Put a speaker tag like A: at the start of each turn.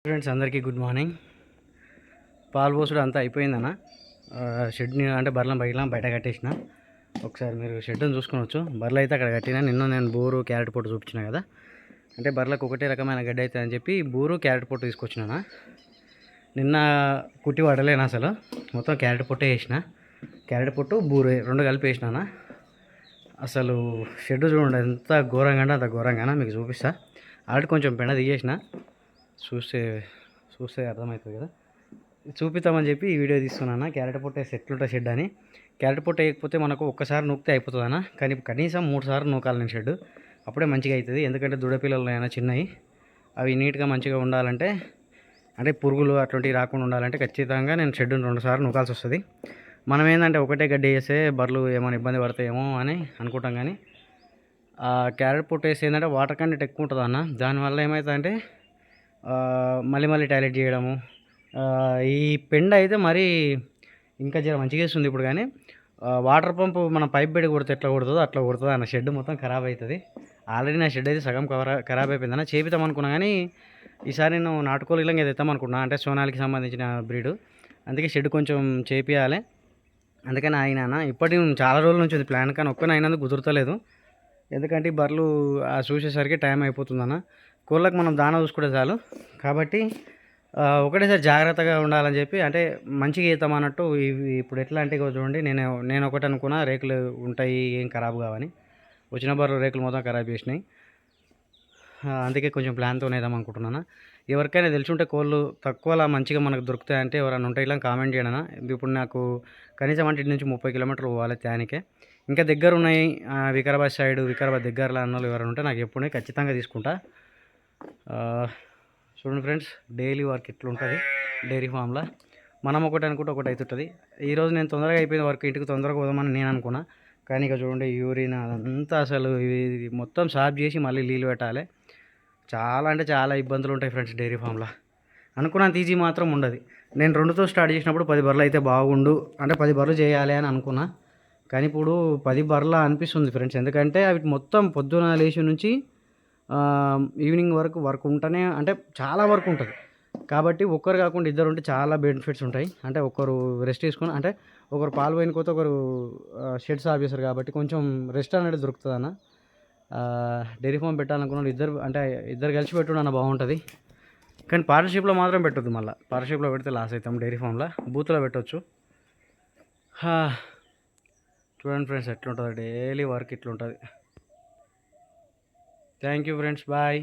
A: Friends అందరికీ good morning. పాలు పోసుడు అంతా అయిపోయిందన్న. షెడ్ని అంటే బర్రెలను బయట కట్టేసిన. ఒకసారి మీరు షెడ్ని చూసుకోవచ్చు. బర్రెలు అయితే అక్కడ కట్టినా. నిన్న నేను బూరు క్యారెట్ పొట్టు చూపించిన కదా. అంటే బర్రెలకు ఒకటే రకమైన గడ్డి అవుతుంది అని చెప్పి బూరు క్యారెట్ పొట్టు తీసుకొచ్చినా. నిన్న కుట్టి పడలేను అసలు. మొత్తం క్యారెట్ పొట్టే వేసిన. క్యారెట్ పొట్టు బూరు రెండు కలిపి వేసినా. అసలు షెడ్ చూడండి ఎంత ఘోరంగా అంటే అంత ఘోరంగా మీకు చూపిస్తా. ఆల్రెడీ కొంచెం పెండ తీసేసిన. చూస్తే అర్థమవుతుంది కదా. చూపిద్దామని చెప్పి ఈ వీడియో తీసుకున్నాను. క్యారెట్ పొట్ట ఎట్లుంటుంది షెడ్ అని. క్యారెట్ పొట్ట వేయకపోతే మనకు ఒక్కసారి నూకితే అయిపోతుందన్న. కానీ కనీసం 3 సార్లు నూకాలి నేను షెడ్. అప్పుడే మంచిగా అవుతుంది. ఎందుకంటే దుడపిల్లలు అయినా చిన్నవి అవి నీట్గా మంచిగా ఉండాలంటే, అంటే పురుగులు అటువంటివి రాకుండా ఉండాలంటే ఖచ్చితంగా నేను షెడ్ని 2 సార్లు నూకాల్సి వస్తుంది. మనం ఏంటంటే ఒకటే గడ్డి వేస్తే బర్రెలు ఏమైనా ఇబ్బంది పడతాయేమో అని అనుకుంటాం. కానీ క్యారెట్ పొట్ట వేసి ఏంటంటే వాటర్ కంటెంట్ ఎక్కువ ఉంటుంది అన్న. దానివల్ల ఏమవుతుందంటే మళ్ళీ టాయిలెట్ చేయడము. ఈ పెండ అయితే మరీ ఇంకా జర మంచిగా వేస్తుంది ఇప్పుడు. కానీ వాటర్ పంపు మనం పైప్ పెట్టి కొడితే ఎట్లా కొడుతుందో అట్లా కొడుతుంది అన్న. షెడ్ మొత్తం ఖరాబ్ అవుతుంది. ఆల్రెడీ నా షెడ్ అయితే సగం ఖరాబ్ అయిపోయింది అన్న. చేపిద్దాం అనుకున్నా కానీ ఈసారి నేను నాటుకోలు ఇలా తెద్దాం అనుకున్నా. అంటే సోనాలికి సంబంధించిన బ్రీడు. అందుకే షెడ్ కొంచెం చేపియాలి. అందుకని ఆయన ఇప్పటికి చాలా రోజుల నుంచి ఉంది ప్లాన్. కానీ ఒక్కనే అయినందుకు కుదురుతలేదు. ఎందుకంటే ఈ బర్రెలు చూసేసరికి టైం అయిపోతుందన్న. కోళ్ళకి మనం దానా చూసుకుంటే చాలు. కాబట్టి ఒకటేసారి జాగ్రత్తగా ఉండాలని చెప్పి, అంటే మంచిగా వేద్దాం అన్నట్టు. ఇవి ఇప్పుడు ఎట్లా అంటే చూడండి, నేను ఒకటి అనుకున్నా రేకులు ఉంటాయి ఏం ఖరాబ్ కావని. వచ్చిన బర్రెలు రేకులు మొత్తం ఖరాబ్ చేసినాయి. అందుకే కొంచెం ప్లాన్తో వేద్దాం అనుకుంటున్నాను. ఎవరికైనా తెలిసి ఉంటే కోళ్ళు తక్కువలా మంచిగా మనకు దొరుకుతాయంటే ఎవరైనా ఉంటే ఇలా కామెంట్ చేయడం. ఇప్పుడు నాకు కనీసం అంటే 30 కిలోమీటర్లు పోవాలి త్యానికే. ఇంకా దగ్గర ఉన్నాయి వికారాబాద్ సైడ్, వికారాబాద్ దగ్గరలో అన్న వాళ్ళు ఎవరైనా ఉంటే నాకు ఎప్పుడూ ఖచ్చితంగా తీసుకుంటా. చూడండి ఫ్రెండ్స్, డైలీ వర్క్ ఇట్లుంటుంది డైరీ ఫామ్లో. మనం ఒకటి అనుకుంటే ఒకటి అవుతుంటుంది. ఈరోజు నేను తొందరగా అయిపోయింది వర్క్, ఇంటికి తొందరగా పోదామని నేను అనుకున్నా. కానీ ఇక చూడండి యూరిన్ అదంతా అసలు ఇది మొత్తం సాఫ్ చేసి మళ్ళీ నీళ్ళు పెట్టాలి. చాలా అంటే చాలా ఇబ్బందులు ఉంటాయి ఫ్రెండ్స్ డైరీ ఫామ్లో. అనుకున్నంత ఈజీ మాత్రం ఉండదు. నేను 2తో స్టార్ట్ చేసినప్పుడు 10 బర్రెలు అయితే బాగుండు, అంటే 10 బర్రెలు చేయాలి అని అనుకున్నా. కానీ ఇప్పుడు 10 బర్రెలు అనిపిస్తుంది ఫ్రెండ్స్. ఎందుకంటే అవి మొత్తం పొద్దున లేచి నుంచి ఈవినింగ్ వరకు వర్క్ ఉంటేనే, అంటే చాలా వర్క్ ఉంటుంది. కాబట్టి ఒక్కరు కాకుండా ఇద్దరు ఉంటే చాలా బెనిఫిట్స్ ఉంటాయి. అంటే ఒకరు రెస్ట్ తీసుకొని, అంటే ఒకరు పాలు పోయిన కొత్త ఒకరు షెడ్ సాఫ్ చేస్తారు. కాబట్టి కొంచెం రెస్ట్ అనేది దొరుకుతుంది అన్న. డైరీ ఫామ్ పెట్టాలనుకున్న ఇద్దరు కలిసి పెట్టుడు అన్న బాగుంటుంది. కానీ పార్ట్నర్షిప్లో మాత్రం పెట్టొద్దు. మళ్ళీ పార్ట్నర్షిప్లో పెడితే లాస్ అవుతాం. డైరీ ఫామ్లో బూత్లో పెట్టవచ్చు. చూడండి ఫ్రెండ్స్ ఎట్లుంటుంది డైలీ వర్క్ ఇట్లుంటుంది. Thank you friends, bye.